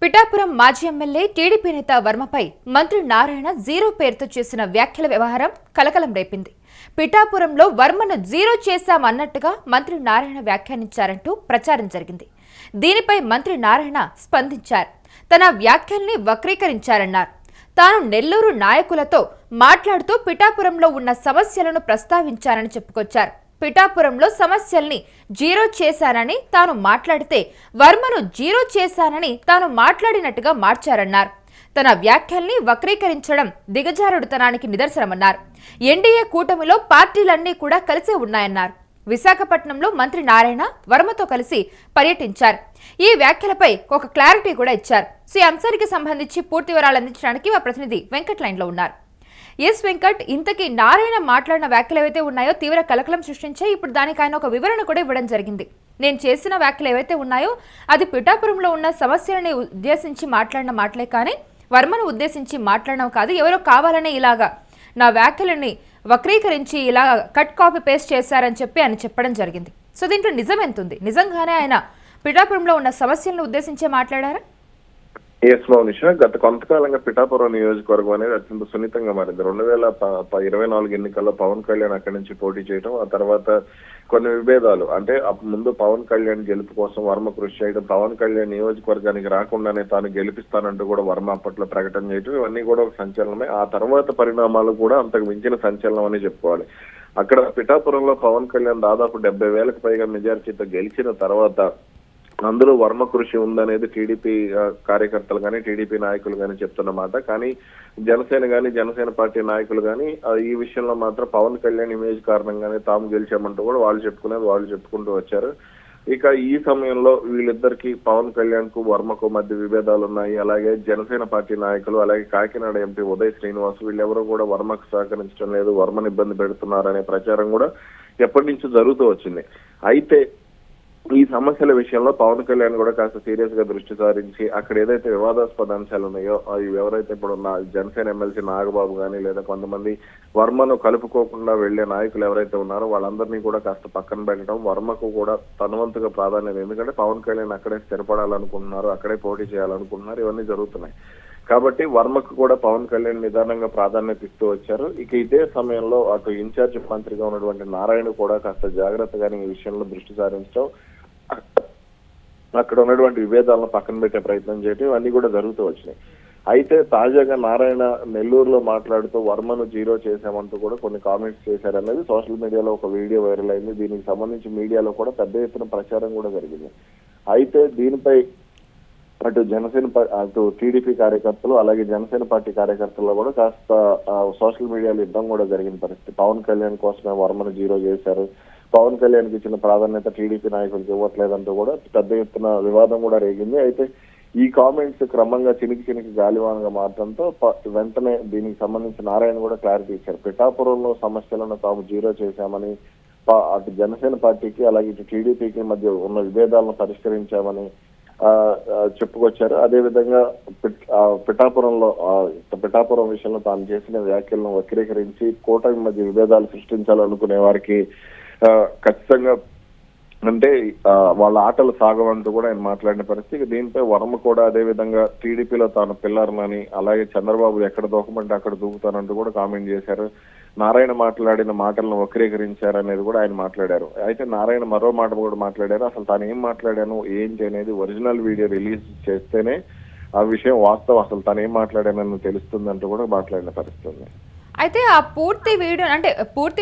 పిఠాపురం మాజీ MLA TDP నేత వర్మపై మంత్రి నారాయణ జీరో పేరుతో చేసిన వ్యాఖ్యల వ్యవహారం కలకలం రేపింది. పిఠాపురంలో వర్మను జీరో చేశామన్నట్టుగా మంత్రి నారాయణ వ్యాఖ్యానించారంటూ ప్రచారం జరిగింది. దీనిపై మంత్రి నారాయణ స్పందించారు. తన వ్యాఖ్యల్ని వక్రీకరించారన్నారు. తాను నెల్లూరు నాయకులతో మాట్లాడుతూ పిఠాపురంలో ఉన్న సమస్యలను ప్రస్తావించారని చెప్పుకొచ్చారు. పిఠాపురంలో సమస్యల్ని జీరో చేశానని తాను మాట్లాడితే వర్మను జీరో చేశానని తాను మాట్లాడినట్టుగా మార్చారన్నారు. తన వ్యాఖ్యల్ని వక్రీకరించడం దిగజారుడుతనానికి నిదర్శనమన్నారు. ఎన్డీఏ కూటమిలో పార్టీలన్నీ కూడా కలిసే ఉన్నాయన్నారు. విశాఖపట్నంలో మంత్రి నారాయణ వర్మతో కలిసి పర్యటించారు. ఈ వ్యాఖ్యలపై ఒక క్లారిటీ కూడా ఇచ్చారు. ఈ అంశానికి సంబంధించి పూర్తి వివరాలు అందించడానికి మా ప్రతినిధి వెంకట్ లైన్లో ఉన్నారు. ఎస్ వెంకట్, ఇంతకీ నారాయణ మాట్లాడిన వ్యాఖ్యలు ఏవైతే ఉన్నాయో తీవ్ర కలకలం సృష్టించాయి. ఇప్పుడు దానికి ఆయన ఒక వివరణ కూడా ఇవ్వడం జరిగింది. నేను చేసిన వ్యాఖ్యలు ఏవైతే ఉన్నాయో అది పిఠాపురంలో ఉన్న సమస్యలని ఉద్దేశించి మాట్లాడిన మాటలే కానీ వర్మను ఉద్దేశించి మాట్లాడడం కాదు. ఎవరో కావాలనే ఇలాగా నా వ్యాఖ్యలని వక్రీకరించి ఇలా కట్ కాపీ పేస్ట్ చేశారని చెప్పి ఆయన చెప్పడం జరిగింది. సో దీంట్లో నిజం ఎంతుంది? నిజంగానే ఆయన పిఠాపురంలో ఉన్న సమస్యలను ఉద్దేశించే మాట్లాడారా? ఎస్ మౌనిష, గత కొంతకాలంగా పిఠాపురం నియోజకవర్గం అనేది అత్యంత సున్నితంగా మారింది. 2024 ఎన్నికల్లో పవన్ కళ్యాణ్ అక్కడి నుంచి పోటీ చేయడం, ఆ తర్వాత కొన్ని విభేదాలు, అంటే ముందు పవన్ కళ్యాణ్ గెలుపు కోసం వర్మ కృషి చేయడం, పవన్ కళ్యాణ్ నియోజకవర్గానికి రాకుండానే తాను గెలిపిస్తానంటూ కూడా వర్మ అప్పట్లో ప్రకటన చేయడం, ఇవన్నీ కూడా ఒక సంచలనమే. ఆ తర్వాత పరిణామాలు కూడా అంతకు మించిన సంచలనం అని చెప్పుకోవాలి. అక్కడ పిఠాపురంలో పవన్ కళ్యాణ్ దాదాపు 70,000కు పైగా మెజారిటీతో గెలిచిన తర్వాత అందులో వర్మ కృషి ఉందనేది టీడీపీ కార్యకర్తలు కానీ టీడీపీ నాయకులు కానీ చెప్తున్నమాట. కానీ జనసేన పార్టీ నాయకులు కానీ ఈ విషయంలో మాత్రం పవన్ కళ్యాణ్ ఇమేజ్ కారణంగానే తాము గెలిచామంటూ కూడా వాళ్ళు చెప్పుకుంటూ వచ్చారు. ఇక ఈ సమయంలో వీళ్ళిద్దరికి పవన్ కళ్యాణ్ కు వర్మకు మధ్య విభేదాలు ఉన్నాయి. అలాగే జనసేన పార్టీ నాయకులు, అలాగే కాకినాడ ఎంపీ ఉదయ్ శ్రీనివాస్ వీళ్ళెవరూ కూడా వర్మకు సహకరించడం లేదు, వర్మను ఇబ్బంది పెడుతున్నారనే ప్రచారం కూడా ఎప్పటి నుంచో జరుగుతూ వచ్చింది. అయితే ఈ సమస్యల విషయంలో పవన్ కళ్యాణ్ కూడా కాస్త సీరియస్ గా దృష్టి సారించి అక్కడ ఏదైతే వివాదాస్పద అంశాలు ఉన్నాయో అవి ఎవరైతే ఇప్పుడు జనసేన ఎమ్మెల్సీ నాగబాబు కానీ లేదా కొంతమంది వర్మను కలుపుకోకుండా వెళ్లే నాయకులు ఎవరైతే ఉన్నారో వాళ్ళందరినీ కూడా కాస్త పక్కన పెట్టడం, వర్మకు కూడా తనవంతుగా ప్రాధాన్యత, ఎందుకంటే పవన్ కళ్యాణ్ అక్కడే స్థిరపడాలనుకుంటున్నారు, అక్కడే పోటీ చేయాలనుకుంటున్నారు, ఇవన్నీ జరుగుతున్నాయి. కాబట్టి వర్మకు కూడా పవన్ కళ్యాణ్ నిదానంగా ప్రాధాన్యత ఇస్తూ వచ్చారు. ఇక ఇదే సమయంలో అటు ఇన్ఛార్జ్ మంత్రిగా ఉన్నటువంటి నారాయణ కూడా కాస్త జాగ్రత్తగానే ఈ విషయంలో దృష్టి సారించడం, అక్కడ ఉన్నటువంటి విభేదాలను పక్కన పెట్టే ప్రయత్నం చేయడం, ఇవన్నీ కూడా జరుగుతూ వచ్చినాయి. అయితే తాజాగా నారాయణ నెల్లూరులో మాట్లాడుతూ వర్మను జీరో చేశామంటూ కూడా కొన్ని కామెంట్స్ చేశారనేది సోషల్ మీడియాలో ఒక వీడియో వైరల్ అయింది. దీనికి సంబంధించి మీడియాలో కూడా పెద్ద ఎత్తున ప్రచారం కూడా జరిగింది. అయితే దీనిపై అటు టీడీపీ కార్యకర్తలు అలాగే జనసేన పార్టీ కార్యకర్తల్లో కూడా కాస్త సోషల్ మీడియాలో యుద్ధం కూడా జరిగిన పరిస్థితి. పవన్ కళ్యాణ్ కోసమే వర్మను జీరో చేశారు, పవన్ కళ్యాణ్ కి ఇచ్చిన ప్రాధాన్యత టీడీపీ నాయకులకు ఇవ్వట్లేదంటూ కూడా పెద్ద ఎత్తున వివాదం కూడా రేగింది. అయితే ఈ కామెంట్స్ క్రమంగా చినికి గాలివానగా మారడంతో వెంటనే దీనికి సంబంధించి నారాయణ కూడా క్లారిటీ ఇచ్చారు. పిఠాపురంలో సమస్యలను తాము జీరో చేశామని, అటు జనసేన పార్టీకి అలాగే ఇటు టీడీపీకి మధ్య ఉన్న విభేదాలను పరిష్కరించామని చెప్పుకొచ్చారు. అదేవిధంగా పిఠాపురం విషయంలో తాను చేసిన వ్యాఖ్యలను వక్రీకరించి కూటమి మధ్య విభేదాలు సృష్టించాలనుకునే వారికి ఖచ్చితంగా అంటే వాళ్ళ ఆటలు సాగవంటూ కూడా ఆయన మాట్లాడిన పరిస్థితి. దీనిపై వర్మ కూడా అదే విధంగా టీడీపీలో తాను పిల్లర్నని, అలాగే చంద్రబాబు ఎక్కడ దూకమంటే అక్కడ దూకుతానంటూ కూడా కామెంట్ చేశారు. నారాయణ మాట్లాడిన మాటలను వక్రీకరించారనేది కూడా ఆయన మాట్లాడారు. అయితే నారాయణ మరో మాట కూడా మాట్లాడారు. అసలు తాను ఏం మాట్లాడాను ఏంటి అనేది ఒరిజినల్ వీడియో రిలీజ్ చేస్తేనే ఆ విషయం వాస్తవం, అసలు తాను ఏం మాట్లాడానని తెలుస్తుందంటూ కూడా మాట్లాడిన పరిస్థితి. అయితే ఆ పూర్తి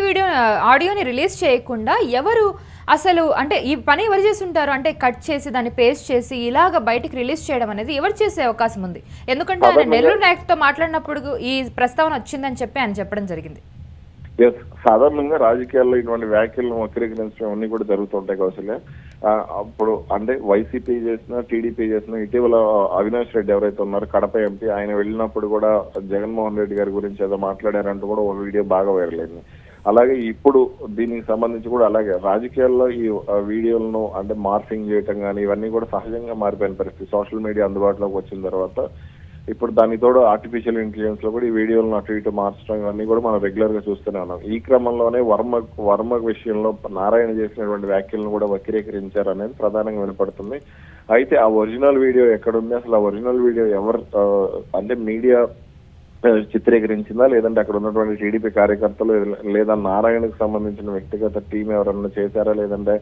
వీడియో ఆడియోని రిలీజ్ చేయకుండా ఎవరు అసలు అంటే ఈ పని ఎవరు చేసి ఉంటారు? అంటే కట్ చేసి దాన్ని పేస్ట్ చేసి ఇలాగ బయటికి రిలీజ్ చేయడం అనేది ఎవరు చేసే అవకాశం ఉంది? ఎందుకంటే ఆయన నెల్లూరు నాయకుతో మాట్లాడినప్పుడు ఈ ప్రస్తావన వచ్చిందని చెప్పి ఆయన చెప్పడం జరిగింది. సాధారణంగా రాజకీయాల్లో ఇటువంటి వ్యాఖ్యలను వక్రీకరించడం అన్ని కూడా జరుగుతుంటాయి కౌశల్య. అప్పుడు అంటే వైసీపీ చేసినా టీడీపీ చేసినా, ఇటీవల అవినాష్ రెడ్డి ఎవరైతే ఉన్నారో కడప ఎంపీ, ఆయన వెళ్ళినప్పుడు కూడా జగన్మోహన్ రెడ్డి గారి గురించి ఏదో మాట్లాడారంటూ కూడా ఒక వీడియో బాగా వైరల్ అయింది. అలాగే ఇప్పుడు దీనికి సంబంధించి కూడా అలాగే రాజకీయాల్లో ఈ వీడియోలను అంటే మార్ఫింగ్ చేయటం కానీ ఇవన్నీ కూడా సహజంగా మారిపోయిన పరిస్థితి. సోషల్ మీడియా అందుబాటులోకి వచ్చిన తర్వాత ఇప్పుడు దానికి తోడు ఆర్టిఫిషియల్ ఇంటెలిజెన్స్ లో కూడా ఈ వీడియోలను అటు ఇటు మార్చడం ఇవన్నీ కూడా మనం రెగ్యులర్ గా చూస్తూనే ఉన్నాం. ఈ క్రమంలోనే వర్మ విషయంలో నారాయణ చేసినటువంటి వ్యాఖ్యలను కూడా వక్రీకరించారు అనేది ప్రధానంగా వినపడుతుంది. అయితే ఆ ఒరిజినల్ వీడియో ఎక్కడుంది, అసలు ఆ ఒరిజినల్ వీడియో ఎవరు అంటే మీడియా చిత్రీకరించిందా, లేదంటే అక్కడ ఉన్నటువంటి టీడీపీ కార్యకర్తలు, లేదా నారాయణకు సంబంధించిన వ్యక్తిగత టీం ఎవరన్నా చేశారా, లేదంటే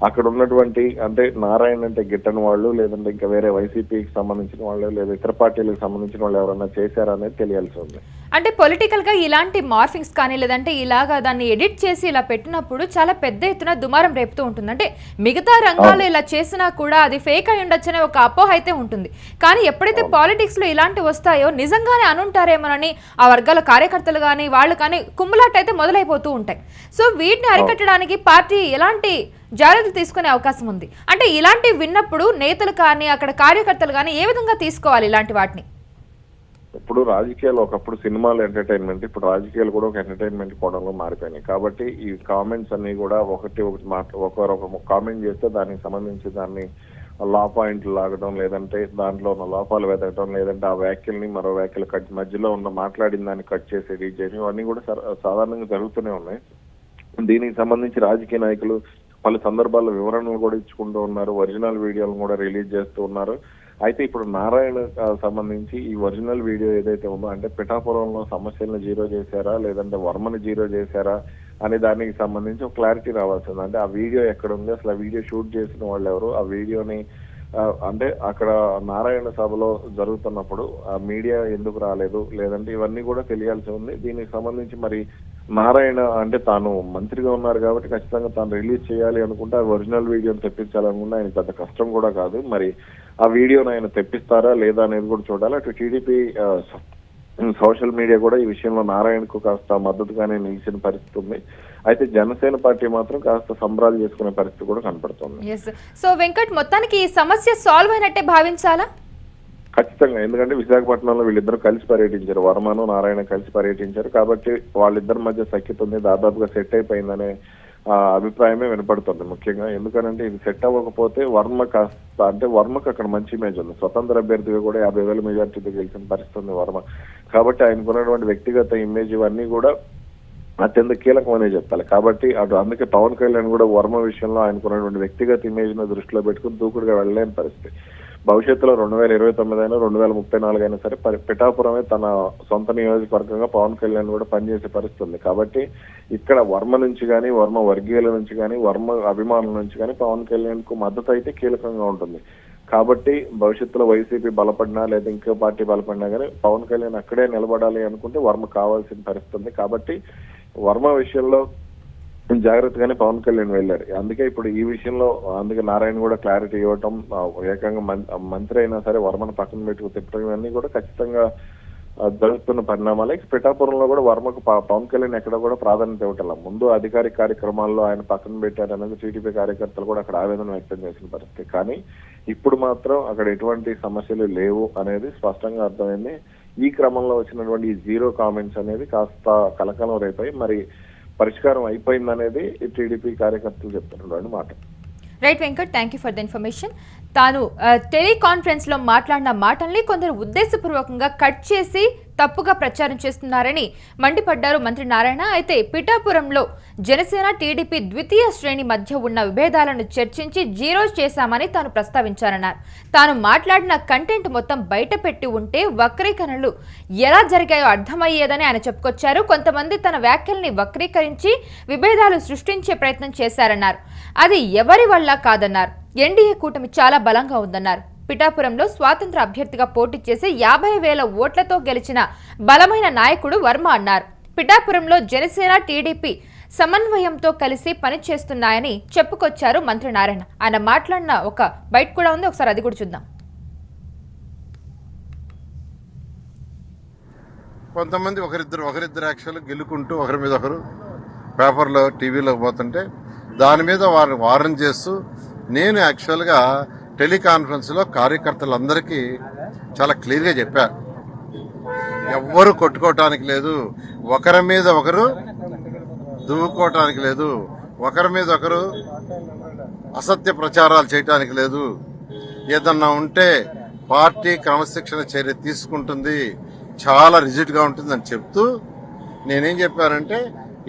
అక్కడ ఉన్నటువంటి అంటే నారాయణ అంటే గిట్టని వాళ్ళు, లేదంటే ఇంకా వేరే వైసీపీకి సంబంధించిన వాళ్ళు, లేదా ఇతర పార్టీలకు సంబంధించిన వాళ్ళు ఎవరన్నా చేశారా అనేది తెలియాల్సి ఉంది. అంటే పొలిటికల్ గా ఇలాంటి మార్ఫింగ్స్ కానీ లేదంటే ఇలాగా దాన్ని ఎడిట్ చేసి ఇలా పెట్టినప్పుడు చాలా పెద్ద ఎత్తున దుమారం రేపుతూ ఉంటుంది. అంటే మిగతా రంగాల్లో ఇలా చేసినా కూడా అది ఫేక్ అయి ఉండొచ్చనే ఒక అపోహ అయితే ఉంటుంది. కానీ ఎప్పుడైతే పాలిటిక్స్ లో ఇలాంటివి వస్తాయో నిజంగానే అనుంటారేమోనని ఆ వర్గాల కార్యకర్తలు కానీ వాళ్ళు కానీ కుమ్ములాట అయితే మొదలైపోతూ ఉంటాయి. సో వీటిని అరికట్టడానికి పార్టీ ఎలాంటి జాగ్రత్తలు తీసుకునే అవకాశం ఉంది? అంటే ఇలాంటివి విన్నప్పుడు నేతలు కానీ అక్కడ కార్యకర్తలు కానీ ఏ విధంగా తీసుకోవాలి ఇలాంటి వాటిని? ఇప్పుడు రాజకీయాలు ఒకప్పుడు సినిమాలు ఎంటర్టైన్మెంట్, ఇప్పుడు రాజకీయాలు కూడా ఒక ఎంటర్టైన్మెంట్ కోణంలో మారిపోయినాయి. కాబట్టి ఈ కామెంట్స్ అన్ని కూడా ఒకరు కామెంట్ చేస్తే దానికి సంబంధించి దాన్ని లా పాయింట్లు లాగడం, లేదంటే దాంట్లో ఉన్న లోపాలు వెతకడం, లేదంటే ఆ వ్యాఖ్యల్ని మరో వ్యాఖ్యలు మధ్యలో ఉన్న మాట్లాడిన దాన్ని కట్ చేసి ఎడిట్ చేయడం, ఇవన్నీ కూడా సాధారణంగా జరుగుతూనే ఉన్నాయి. దీనికి సంబంధించి రాజకీయ నాయకులు పలు సందర్భాల్లో వివరణలు కూడా ఇచ్చుకుంటూ ఉన్నారు, ఒరిజినల్ వీడియోలను కూడా రిలీజ్ చేస్తూ ఉన్నారు. అయితే ఇప్పుడు నారాయణ సంబంధించి ఈ ఒరిజినల్ వీడియో ఏదైతే ఉందో, అంటే పిఠాపురంలో సమస్యలను జీరో చేశారా, లేదంటే వర్మని జీరో చేశారా అనే దానికి సంబంధించి ఒక క్లారిటీ రావాల్సింది. అంటే ఆ వీడియో ఎక్కడ ఉంది, అసలు ఆ వీడియో షూట్ చేసిన వాళ్ళు ఎవరు, ఆ వీడియోని అంటే అక్కడ నారాయణ సభలో జరుగుతున్నప్పుడు ఆ మీడియా ఎందుకు రాలేదు, లేదంటే ఇవన్నీ కూడా తెలియాల్సి ఉంది. దీనికి సంబంధించి మరి నారాయణ అంటే తాను మంత్రిగా ఉన్నారు కాబట్టి ఖచ్చితంగా తాను రిలీజ్ చేయాలి అనుకుంటే ఆ ఒరిజినల్ వీడియోని తెప్పించాలనుకుంటే ఆయన పెద్ద కష్టం కూడా కాదు. మరి ఆ వీడియోని ఆయన తెప్పిస్తారా లేదా అనేది కూడా చూడాలి. అటు టీడీపీ సోషల్ మీడియా కూడా ఈ విషయంలో నారాయణకు కాస్త మద్దతుగానే నిలిచిన పరిస్థితి ఉంది. అయితే జనసేన పార్టీ మాత్రం కాస్త సంబరాలు చేసుకునే పరిస్థితి కూడా కనపడుతుంది. సో వెంకట్, మొత్తానికి ఈ సమస్య సాల్వ్ అయినట్టే భావించాలా? ఖచ్చితంగా, ఎందుకంటే విశాఖపట్నంలో వీళ్ళిద్దరు కలిసి పర్యటించారు, వర్మను నారాయణ కలిసి పర్యటించారు కాబట్టి వాళ్ళిద్దరి మధ్య సఖ్యత ఉంది, దాదాపుగా సెట్ అయిపోయిందనే అభిప్రాయమే వినపడుతుంది. ముఖ్యంగా ఎందుకనంటే ఇది సెట్ అవ్వకపోతే వర్మకు అక్కడ మంచి ఇమేజ్ ఉంది, స్వతంత్ర అభ్యర్థిగా కూడా 50,000 మెజార్టీతో గెలిచిన పరిస్థితి ఉంది వర్మ. కాబట్టి ఆయనకున్నటువంటి వ్యక్తిగత ఇమేజ్ ఇవన్నీ కూడా అత్యంత కీలకమనే చెప్పాలి. కాబట్టి అందుకే పవన్ కళ్యాణ్ కూడా వర్మ విషయంలో ఆయనకున్నటువంటి వ్యక్తిగత ఇమేజ్ ను దృష్టిలో పెట్టుకుని దూకుడుగా వెళ్ళలేని పరిస్థితి. భవిష్యత్తులో 2029 అయినా 2034 అయినా సరే పిఠాపురమే తన సొంత నియోజకవర్గంగా పవన్ కళ్యాణ్ కూడా పనిచేసే పరిస్థితి ఉంది. కాబట్టి ఇక్కడ వర్మ నుంచి కానీ, వర్మ వర్గీయుల నుంచి కానీ, వర్మ అభిమానుల నుంచి కానీ పవన్ కళ్యాణ్ కు మద్దతు అయితే కీలకంగా ఉంటుంది. కాబట్టి భవిష్యత్తులో వైసీపీ బలపడినా లేదా ఇంకో పార్టీ బలపడినా కానీ పవన్ కళ్యాణ్ అక్కడే నిలబడాలి అనుకుంటే వర్మ కావాల్సిన పరిస్థితి ఉంది. కాబట్టి వర్మ విషయంలో జాగ్రత్తగానే పవన్ కళ్యాణ్ వెళ్ళారు. అందుకే ఇప్పుడు ఈ విషయంలో అందుకే నారాయణ కూడా క్లారిటీ ఇవ్వటం, ఏకంగా మంత్రి అయినా సరే వర్మను పక్కన పెట్టుకు తిప్పడం ఇవన్నీ కూడా ఖచ్చితంగా జరుగుతున్న పరిణామాలే. పిఠాపురంలో కూడా వర్మకు పవన్ కళ్యాణ్ ఎక్కడ కూడా ప్రాధాన్యత ఇవ్వటం, ముందు అధికారిక కార్యక్రమాల్లో ఆయన పక్కన పెట్టారు అనేది టీడీపీ కార్యకర్తలు కూడా అక్కడ ఆవేదన వ్యక్తం చేసిన పరిస్థితి. కానీ ఇప్పుడు మాత్రం అక్కడ ఎటువంటి సమస్యలు లేవు అనేది స్పష్టంగా అర్థమైంది. ఈ క్రమంలో వచ్చినటువంటి ఈ జీరో కామెంట్స్ అనేది కాస్త కలకలం రేపాయి, మరి పరిష్కారం అయిపోయిందనేది టీడీపీ కార్యకర్తలు చెప్తున్నటువంటి మాట. Right Venkat, thank you for the information. తాను టెలికాన్ఫరెన్స్ లో మాట్లాడిన మాటల్ని కొందరు ఉద్దేశపూర్వకంగా కట్ చేసి తప్పుగా ప్రచారం చేస్తున్నారని మండిపడ్డారు మంత్రి నారాయణ. అయితే పిఠాపురంలో జనసేన టీడీపీ ద్వితీయ శ్రేణి మధ్య ఉన్న విభేదాలను చర్చించి జీరో చేశామని తాను ప్రస్తావించారన్నారు. తాను మాట్లాడిన కంటెంట్ మొత్తం బయట పెట్టి ఉంటే వక్రీకరణలు ఎలా జరిగాయో అర్థమయ్యేదని ఆయన చెప్పుకొచ్చారు. కొంతమంది తన వ్యాఖ్యల్ని వక్రీకరించి విభేదాలు సృష్టించే ప్రయత్నం చేశారన్నారు. అది ఎవరి వల్ల కాదన్నారు. ఎన్డీఏ కూటమి చాలా బలంగా ఉందన్నారు. పిఠాపురంలో స్వాతంత్ర అభ్యర్థిగా పోటీ చేసి 50,000 ఓట్లతో గెలిచిన బలమైన నాయకుడు వర్మ అన్నారు. పిఠాపురంలో జనసేన టీడీపీ సమన్వయంతో కలిసి పనిచేస్తున్నాయని చెప్పుకొచ్చారు మంత్రి నారాయణ. ఆయన మాట్లాడిన ఒక బయట కూడా ఉంది, ఒకసారి అది కూడా చూద్దాం. కొంతమంది ఒకరిద్దరు యాక్చువల్ గెలుకుంటూ ఒకరి మీద ఒకరు పేపర్లో టీవీలో పోతుంటే దాని మీద వారిని వారన్ చేస్తూ నేను యాక్చువల్గా టెలికాన్ఫరెన్స్లో కార్యకర్తలందరికీ చాలా క్లియర్గా చెప్పా, ఎవ్వరు కొట్టుకోవటానికి లేదు, ఒకరి మీద ఒకరు దువ్వుకోవటానికి లేదు, ఒకరి మీద ఒకరు అసత్య ప్రచారాలు చేయటానికి లేదు. ఏదన్నా ఉంటే పార్టీ క్రమశిక్షణ చర్య తీసుకుంటుంది, చాలా రిజిడ్గా ఉంటుందని చెప్తూ నేనేం చెప్పానంటే,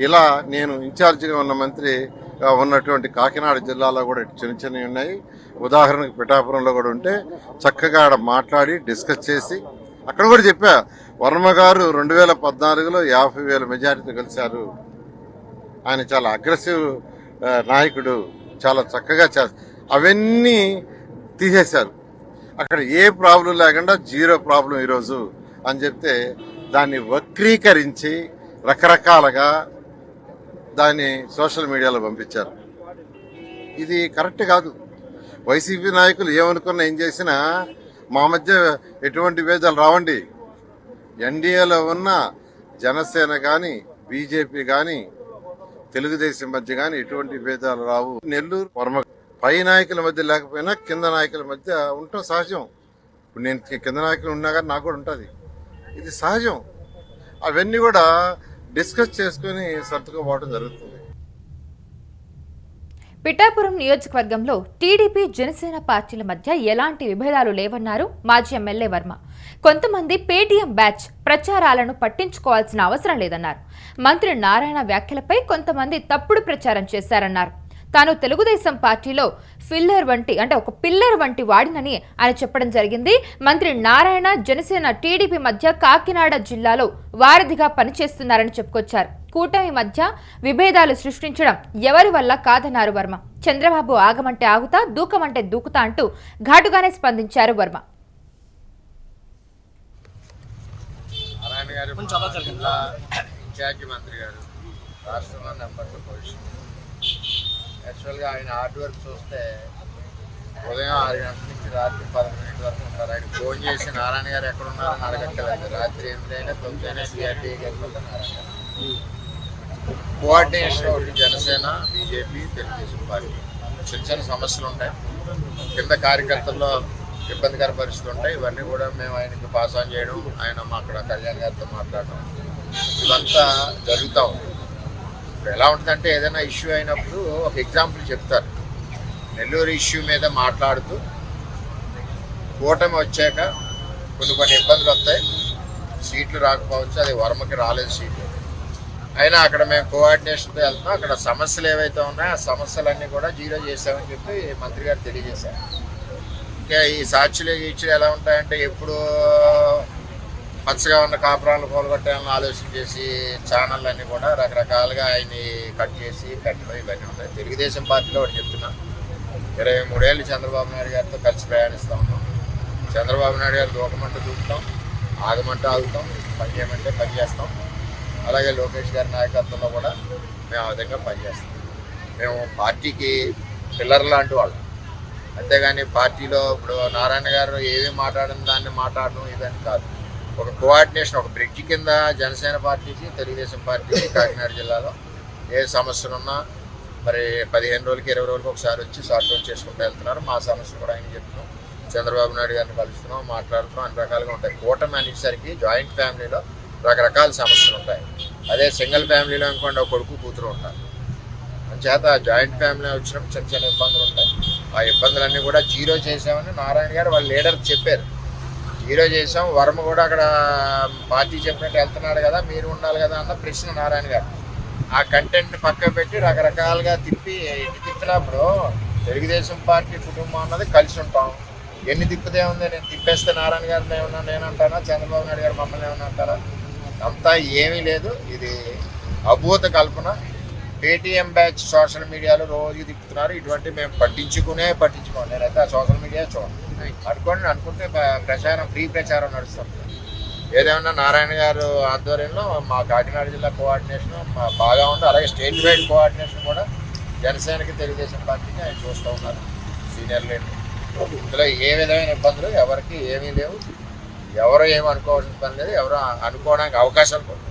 ఇలా నేను ఇన్ఛార్జిగా ఉన్న మంత్రిగా ఉన్నటువంటి కాకినాడ జిల్లాలో కూడా చిన్న చిన్నవి ఉన్నాయి. ఉదాహరణకు పిఠాపురంలో కూడా ఉంటే చక్కగా ఆడ మాట్లాడి డిస్కస్ చేసి అక్కడ కూడా చెప్పా, వర్మ గారు 2014లో 50,000 మెజారిటీ కలిశారు, ఆయన చాలా అగ్రెసివ్ నాయకుడు, చాలా చక్కగా అవన్నీ తీసేశారు. అక్కడ ఏ ప్రాబ్లం లేకుండా 0 ప్రాబ్లం ఈరోజు అని చెప్తే దాన్ని వక్రీకరించి రకరకాలుగా దాన్ని సోషల్ మీడియాలో పంపించారు. ఇది కరెక్ట్ కాదు. వైసీపీ నాయకులు ఏమనుకున్నా ఏం చేసినా మా మధ్య ఎటువంటి భేదాలు రావండి. ఎన్డీఏలో ఉన్న జనసేన కానీ బీజేపీ కానీ తెలుగుదేశం మధ్య కానీ ఎటువంటి భేదాలు రావు. నెల్లూరు వర్మ పై నాయకుల మధ్య లేకపోయినా కింద నాయకుల మధ్య ఉండటం సహజం. ఇప్పుడు నేను కింద నాయకులు ఉన్నా కానీ నాకు కూడా ఉంటుంది, ఇది సహజం. అవన్నీ కూడా డిస్కస్ చేసుకుని సర్దుకోవడం జరుగుతుంది. పిఠాపురం నియోజకవర్గంలో టీడీపీ జనసేన పార్టీల మధ్య ఎలాంటి విభేదాలు లేవన్నారు మాజీ ఎమ్మెల్యే వర్మ. కొంతమంది పేటీఎం బ్యాచ్ ప్రచారాలను పట్టించుకోవాల్సిన అవసరం లేదన్నారు. మంత్రి నారాయణ వ్యాఖ్యలపై కొంతమంది తప్పుడు ప్రచారం చేశారన్నారు. తాను తెలుగుదేశం పార్టీలో ఒక పిల్లర్ వంటి వాడినని ఆయన చెప్పడం జరిగింది. మంత్రి నారాయణ జనసేన టీడీపీ మధ్య కాకినాడ జిల్లాలో వారధిగా పనిచేస్తున్నారని చెప్పుకొచ్చారు. కూటమి మధ్య విభేదాలు సృష్టించడం ఎవరి వల్ల కాదన్నారు వర్మ. చంద్రబాబు ఆగమంటే ఆగుతా, దూకమంటే దూకుతా అంటూ ఘాటుగానే స్పందించారు వర్మ. యాక్చువల్గా ఆయన హార్డ్ వర్క్ చూస్తే ఉదయం 6 గంటల నుంచి రాత్రి 11 వరకు ఉంటారు. ఆయన ఫోన్ చేసి నారాయణ గారు ఎక్కడున్నారని అడగక్కర్లేదు. రాత్రి 8 అయినా 9 అయినా సిఆర్టీ నారాయణ గారు. కోఆర్డినేషన్ ఒకటి జనసేన బీజేపీ తెలుగుదేశం పార్టీ. చిన్న చిన్న సమస్యలు ఉంటాయి, కింద కార్యకర్తల్లో ఇబ్బందికర పరిస్థితులు ఉంటాయి. ఇవన్నీ కూడా మేము ఆయనకి పాస్ ఆన్ చేయడం, ఆయన అక్కడ కళ్యాణ్ గారితో మాట్లాడడం, ఇవంతా జరుగుతూ ఉంది. ఇప్పుడు ఎలా ఉంటుందంటే ఏదైనా ఇష్యూ అయినప్పుడు ఒక ఎగ్జాంపుల్ చెప్తారు. నెల్లూరు ఇష్యూ మీద మాట్లాడుతూ కూటమి వచ్చాక కొన్ని ఇబ్బందులు వస్తాయి, సీట్లు రాకపోవచ్చు, అది వర్మకి రాలేదు సీట్లు అయినా అక్కడ మేము కోఆర్డినేషన్తో వెళ్తున్నాం. అక్కడ సమస్యలు ఏవైతే ఉన్నాయో ఆ సమస్యలన్నీ కూడా 0 చేసామని చెప్పి మంత్రి గారు తెలియజేశారు. ఇంకా ఈ సాక్షులు గీచులు ఎలా ఉంటాయంటే ఎప్పుడు పచ్చగా ఉన్న కాపురాలను పోలగొట్టాలని ఆలోచన చేసి ఛానళ్ళన్నీ కూడా రకరకాలుగా ఆయన్ని కట్ చేసి పెట్టడం ఇవన్నీ ఉంటాయి. తెలుగుదేశం పార్టీలో ఒకటి చెప్తున్నా, 23 ఏళ్ళు చంద్రబాబు నాయుడు గారితో కలిసి ప్రయాణిస్తూ ఉన్నాం. చంద్రబాబు నాయుడు గారు దూకమంటే దూకుతాం, ఆగమంటే ఆగుతాం, పని చేయమంటే పని చేస్తాం. అలాగే లోకేష్ గారి నాయకత్వంలో కూడా మేము ఆ విధంగా పనిచేస్తాం. మేము పార్టీకి పిల్లర్ లాంటి వాళ్ళం, అంతేగాని పార్టీలో ఇప్పుడు నారాయణ గారు ఏమీ మాట్లాడిన దాన్ని మాట్లాడడం ఇవన్నీ కాదు. ఒక కోఆర్డినేషన్, ఒక బ్రిడ్జి కింద జనసేన పార్టీకి తెలుగుదేశం పార్టీకి కాకినాడ జిల్లాలో ఏ సమస్యలున్నా మరి 15 రోజులకి 20 రోజులకి ఒకసారి వచ్చి సార్ట్ అవుట్ చేసుకుంటూ వెళ్తున్నారు. మా సమస్యలు కూడా ఆయన చెప్తున్నాం, చంద్రబాబు నాయుడు గారిని కలుస్తున్నాం, మాట్లాడుతున్నాం, అన్ని రకాలుగా ఉంటాయి. కూటమి అనేసరికి జాయింట్ ఫ్యామిలీలో రకరకాల సమస్యలు ఉంటాయి. అదే సింగిల్ ఫ్యామిలీలో అనుకోండి ఒక కొడుకు కూతురు ఉంటారు. అంచేత జాయింట్ ఫ్యామిలీ వచ్చినప్పుడు చిన్న చిన్న ఇబ్బందులు ఉంటాయి. ఆ ఇబ్బందులన్నీ కూడా 0 చేసామని నారాయణ గారు వాళ్ళ లీడర్ చెప్పారు. 0 చేసాం, వర్మ కూడా అక్కడ పార్టీ చెప్పినట్టు వెళ్తున్నాడు కదా, మీరు ఉండాలి కదా అన్న ప్రశ్న నారాయణ గారు. ఆ కంటెంట్ పక్క పెట్టి రకరకాలుగా తిప్పినప్పుడు తెలుగుదేశం పార్టీ కుటుంబం అన్నది కలిసి ఉంటాం. ఎన్ని తిప్పితే ఉంది, నేను తిప్పేస్తే నారాయణ గారిని ఏమన్నా నేనంటానా, చంద్రబాబు నాయుడు గారు మమ్మల్ని ఏమన్నా అంటారా? అంతా ఏమీ లేదు. ఇది అభూత కల్పన. పేటీఎం బ్యాచ్ సోషల్ మీడియాలో రోజు తిప్పుతున్నారు. ఇటువంటి మేము పట్టించుకోండి. నేనైతే ఆ సోషల్ మీడియా చూడండి. అనుకుంటే ఫ్రీ ప్రచారం నడుస్తుంది. ఏదేమన్నా నారాయణ గారు ఆధ్వర్యంలో మా కాకినాడ జిల్లా కోఆర్డినేషన్ బాగా ఉంది. అలాగే స్టేట్ వైడ్ కోఆర్డినేషన్ కూడా జనసేనకి తెలుగుదేశం పార్టీకి ఆయన చూస్తూ ఉన్నారు సీనియర్ లీడర్. ఇందులో ఏ విధమైన ఇబ్బందులు ఎవరికి ఏమీ లేవు. ఎవరు ఏమి అనుకోవాల్సిన పని లేదు, ఎవరు అనుకోవడానికి అవకాశాలు కూడా